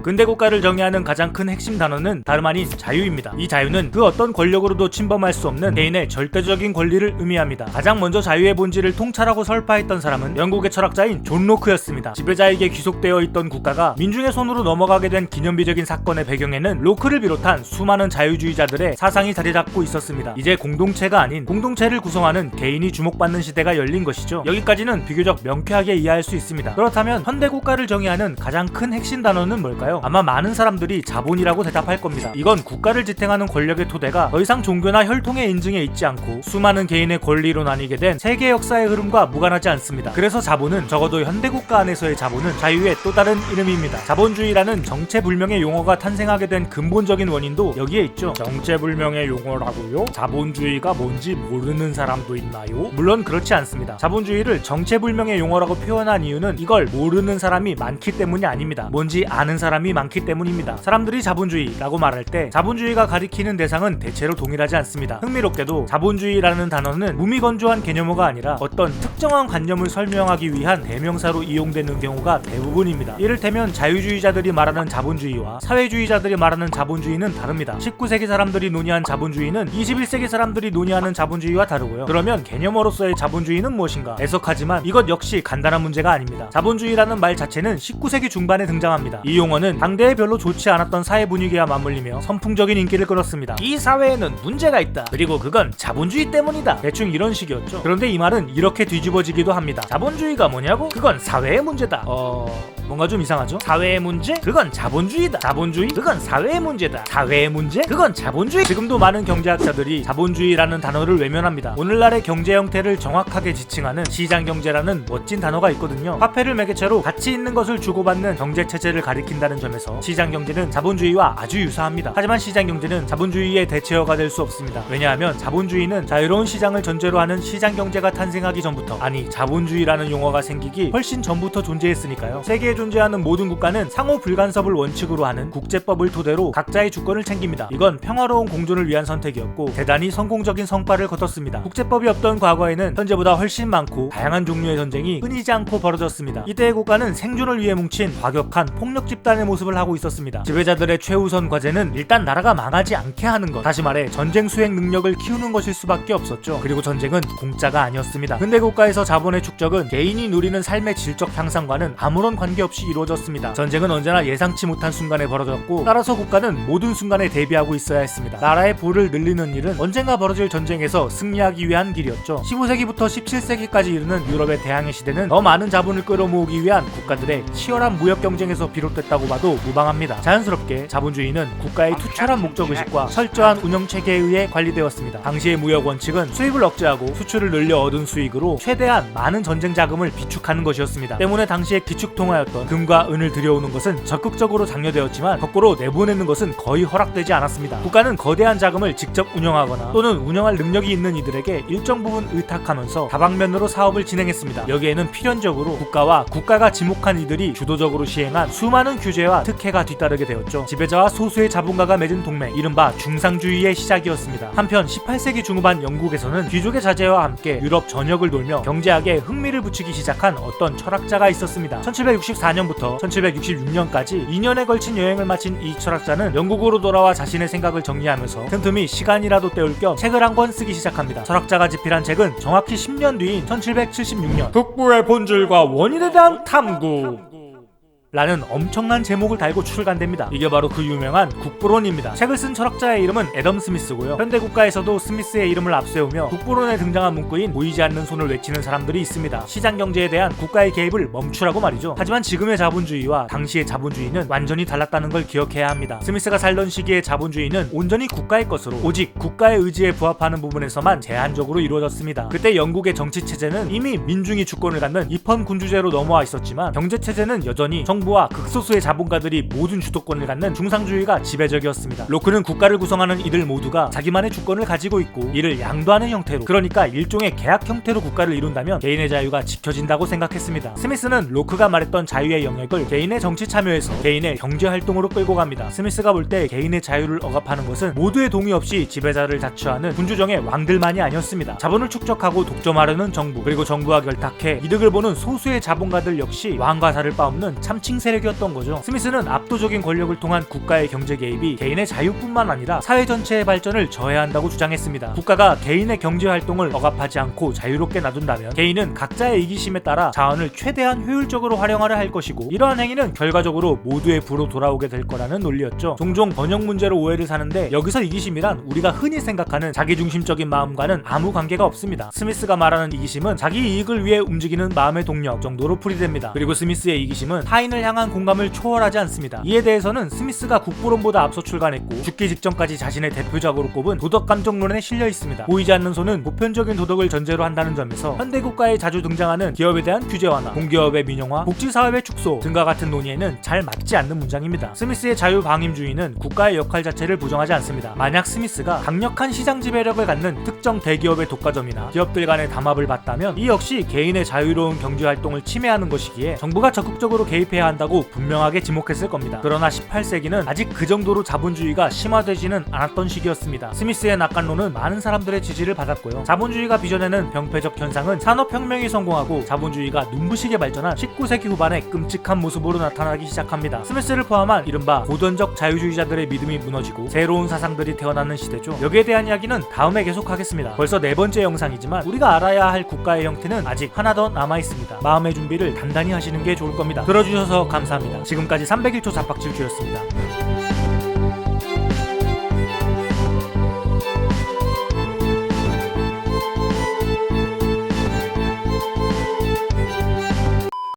근대 국가를 정의하는 가장 큰 핵심 단어는 다름 아닌 자유입니다. 이 자유는 그 어떤 권력으로도 침범할 수 없는 개인의 절대적인 권리를 의미합니다. 가장 먼저 자유의 본질을 통찰하고 설파했던 사람은 영국의 철학자인 존 로크였습니다. 지배자에게 귀속되어 있던 국가가 민중의 손으로 넘어가게 된 기념비적인 사건의 배경에는 로크를 비롯한 수많은 자유주의자들의 사상이 자리잡고 있었습니다. 이제 공동체가 아닌 공동체를 구성하는 개인이 주목받는 시대가 열린 것이죠. 여기까지는 비교적 명쾌하게 이해할 수 있습니다. 그렇다면 현대 국가를 정의하는 가장 큰 핵심 단어는 뭘까요? 아마 많은 사람들이 자본이라고 대답할 겁니다. 이건 국가를 지탱하는 권력의 토대가 더 이상 종교나 혈통의 인증에 있지 않고 수많은 개인의 권리로 나뉘게 된 세계 역사의 흐름과 무관하지 않습니다. 그래서 자본은, 적어도 현대 국가 안에서의 자본은 자유의 또 다른 이름입니다. 자본주의라는 정체불명의 용어가 탄생하게 된 근본적인 원인도 여기에 있죠. 정체불명의 용어라고요? 자본주의가 뭔지 모르는 사람도 있나요? 물론 그렇지 않습니다. 자본주의를 정체불명의 용어라고 표현한 이유는 이걸 모르는 사람이 많기 때문이 아닙니다. 뭔지 아는 사람이 많기 때문입니다. 사람들이 자본주의라고 말할 때 자본주의가 가리키는 대상은 대체로 동일하지 않습니다. 흥미롭게도 자본주의라는 단어는 무미건조한 개념어가 아니라 어떤 특정한 관념을 설명하기 위한 대명사로 이용되는 경우가 대부분입니다. 이를테면 자유주의자들이 말하는 자본주의와 사회주의자들이 말하는 자본주의는 다릅니다. 19세기 사람들이 논의한 자본주의는 21세기 사람들이 논의하는 자본주의와 다르고요. 그러면 개념어로서의 자본주의는 무엇인가? 애석하지만 이것 역시 간단한 문제가 아닙니다. 자본주의라는 말 자체는 19세기 중반에 등장합니다. 이 용어는 당대에 별로 좋지 않았던 사회 분위기와 맞물리며 선풍적인 인기를 끌었습니다. 이 사회에는 문제가 있다. 그리고 그건 자본주의 때문이다. 대충 이런 식이었죠. 그런데 이 말은 이렇게 뒤집어지기도 합니다. 자본주의가 뭐냐고? 그건 사회의 문제다. 뭔가 좀 이상하죠? 사회의 문제? 그건 자본주의다. 자본주의? 그건 사회의 문제다. 사회의 문제? 그건 자본주의. 지금도 많은 경제학자들이 자본주의라는 단어를 외면합니다. 오늘날의 경제 형태를 정확하게 지칭하는 시장경제라는 멋진 단어가 있거든요. 화폐를 매개체로 가치 있는 것을 주고받는 경제체제를 가리킨다는 점에서 시장경제는 자본주의와 아주 유사합니다. 하지만 시장경제는 자본주의의 대체어가 될 수 없습니다. 왜냐하면 자본주의는 자유로운 시장을 전제로 하는 시장경제가 탄생하기 전부터, 아니 자본주의라는 용어가 생기기 훨씬 전부터 존재했으니까요. 세계에 존재하는 모든 국가는 상호 불간섭을 원칙으로 하는 국제법을 토대로 각자의 주권을 챙깁니다. 이건 평화로운 공존을 위한 선택이었고 대단히 성공적인 성과를 거뒀습니다. 국제법이 없던 과거에는 현재보다 훨씬 많고 다양한 종류의 전쟁이 끊이지 않고 벌어졌습니다. 이때의 국가는 생존을 위해 뭉친 과격한 폭력 집단의 모습을 하고 있었습니다. 지배자들의 최우선 과제는 일단 나라가 망하지 않게 하는 것, 다시 말해 전쟁 수행 능력을 키우는 것일 수밖에 없었죠. 그리고 전쟁은 공짜가 아니었습니다. 근대 국가에서 자본의 축적은 개인이 누리는 삶의 질적 향상과는 아무런 관계없이 이루어졌습니다. 전쟁은 언제나 예상치 못한 순간에 벌어졌고 따라서 국가는 모든 순간에 대비하고 있어야 했습니다. 나라의 부를 늘리는 일은 언젠가 벌어질 전쟁에서 승리하기 위한 길이었죠. 15세기부터 17세기까지 이르는 유럽의 대항해 시대는 더 많은 자본을 끌어모으기 위한 국가들의 치열한 무역 경쟁에서 비롯됐다고 봐도 무방합니다. 자연스럽게 자본주의는 국가의 투철한 목적의식과 철저한 운영체계에 의해 관리되었습니다. 당시의 무역 원칙은 수입을 억제하고 수출을 늘려 얻은 수익으로 최대한 많은 전쟁 자금을 비축하는 것이었습니다. 때문에 당시의 기축통화였던 금과 은을 들여오는 것은 적극적으로 장려되었지만 거꾸로 내보내는 것은 거의 허락되지 않았습니다. 국가는 거대한 자금을 직접 운영하거나 또는 운영할 능력이 있는 이들에게 일정 부분 의탁하면서 다방면으로 사업을 진행했습니다. 여기에는 필연적으로 국가와 국가가 지목한 이들이 주도적으로 시행한 수많은 규제와 특혜가 뒤따르게 되었죠. 지배자와 소수의 자본가가 맺은 동맹, 이른바 중상주의의 시작이었습니다. 한편 18세기 중후반 영국에서는 귀족의 자제와 함께 유럽 전역을 돌며 경제학에 흥미를 붙이기 시작한 어떤 철학자가 있었습니다. 1764년부터 1766년까지 2년에 걸친 여행을 마친 이 철학자는 영국으로 돌아와 자신의 생각을 정리하면서 틈틈이 시간이라도 때울 겸 책을 한 권 쓰기 시작합니다. 철학자가 집필한 책은 정확히 10년 뒤인 1776년 북부의 본질과 원인에 대한 탐구 라는 엄청난 제목을 달고 출간됩니다. 이게 바로 그 유명한 국부론입니다. 책을 쓴 철학자의 이름은 애덤 스미스고요. 현대 국가에서도 스미스의 이름을 앞세우며 국부론에 등장한 문구인 보이지 않는 손을 외치는 사람들이 있습니다. 시장 경제에 대한 국가의 개입을 멈추라고 말이죠. 하지만 지금의 자본주의와 당시의 자본주의는 완전히 달랐다는 걸 기억해야 합니다. 스미스가 살던 시기의 자본주의는 온전히 국가의 것으로 오직 국가의 의지에 부합하는 부분에서만 제한적으로 이루어졌습니다. 그때 영국의 정치 체제는 이미 민중이 주권을 갖는 입헌 군주제로 넘어와 있었지만 경제 체제는 여전히 정부와 극소수의 자본가들이 모든 주도권을 갖는 중상주의가 지배적이었습니다. 로크는 국가를 구성하는 이들 모두가 자기만의 주권을 가지고 있고 이를 양도하는 형태로, 그러니까 일종의 계약 형태로 국가를 이룬다면 개인의 자유가 지켜진다고 생각했습니다. 스미스는 로크가 말했던 자유의 영역을 개인의 정치 참여에서 개인의 경제 활동으로 끌고 갑니다. 스미스가 볼 때 개인의 자유를 억압하는 것은 모두의 동의 없이 지배자를 자처하는 군주정의 왕들만이 아니었습니다. 자본을 축적하고 독점하려는 정부, 그리고 정부와 결탁해 이득을 보는 소수의 자본가들 역시 왕과 살을 빠없는 참칭 지king 세력이었던 거죠. 스미스는 압도적인 권력을 통한 국가의 경제 개입이 개인의 자유뿐만 아니라 사회 전체의 발전을 저해한다고 주장했습니다. 국가가 개인의 경제 활동을 억압하지 않고 자유롭게 놔둔다면 개인은 각자의 이기심에 따라 자원을 최대한 효율적으로 활용하려 할 것이고, 이러한 행위는 결과적으로 모두의 부로 돌아오게 될 거라는 논리였죠. 종종 번역 문제로 오해를 사는데 여기서 이기심이란 우리가 흔히 생각하는 자기중심적인 마음과는 아무 관계가 없습니다. 스미스가 말하는 이기심은 자기 이익을 위해 움직이는 마음의 동력 정도로 풀이됩니다. 그리고 스미스의 이기심은 타인을 향한 공감을 초월하지 않습니다. 이에 대해서는 스미스가 국부론보다 앞서 출간했고 죽기 직전까지 자신의 대표작으로 꼽은 도덕감정론에 실려 있습니다. 보이지 않는 손은 보편적인 도덕을 전제로 한다는 점에서 현대국가에 자주 등장하는 기업에 대한 규제 완화, 공기업의 민영화, 복지사업의 축소 등과 같은 논의에는 잘 맞지 않는 문장입니다. 스미스의 자유방임주의는 국가의 역할 자체를 부정하지 않습니다. 만약 스미스가 강력한 시장 지배력을 갖는 특정 대기업의 독과점이나 기업들 간의 담합을 봤다면 이 역시 개인의 자유로운 경제활동을 침해하는 것이기에 정부가 적극적으로 개입해야 한다고 분명하게 지목했을 겁니다. 그러나 18세기는 아직 그 정도로 자본주의가 심화되지는 않았던 시기였습니다. 스미스의 낙관론은 많은 사람들의 지지를 받았고요. 자본주의가 빚어내는 병폐적 현상은 산업혁명이 성공하고 자본주의가 눈부시게 발전한 19세기 후반에 끔찍한 모습으로 나타나기 시작합니다. 스미스를 포함한 이른바 고전적 자유주의자들의 믿음이 무너지고 새로운 사상들이 태어나는 시대죠. 여기에 대한 이야기는 다음에 계속하겠습니다. 벌써 4번째 영상이지만 우리가 알아야 할 국가의 형태는 아직 하나 더 남아있습니다. 마음의 준비를 단단히 하시는 게 좋을 겁니다. 들어주셔서 감사합니다. 지금까지 301초 잡박질주였습니다.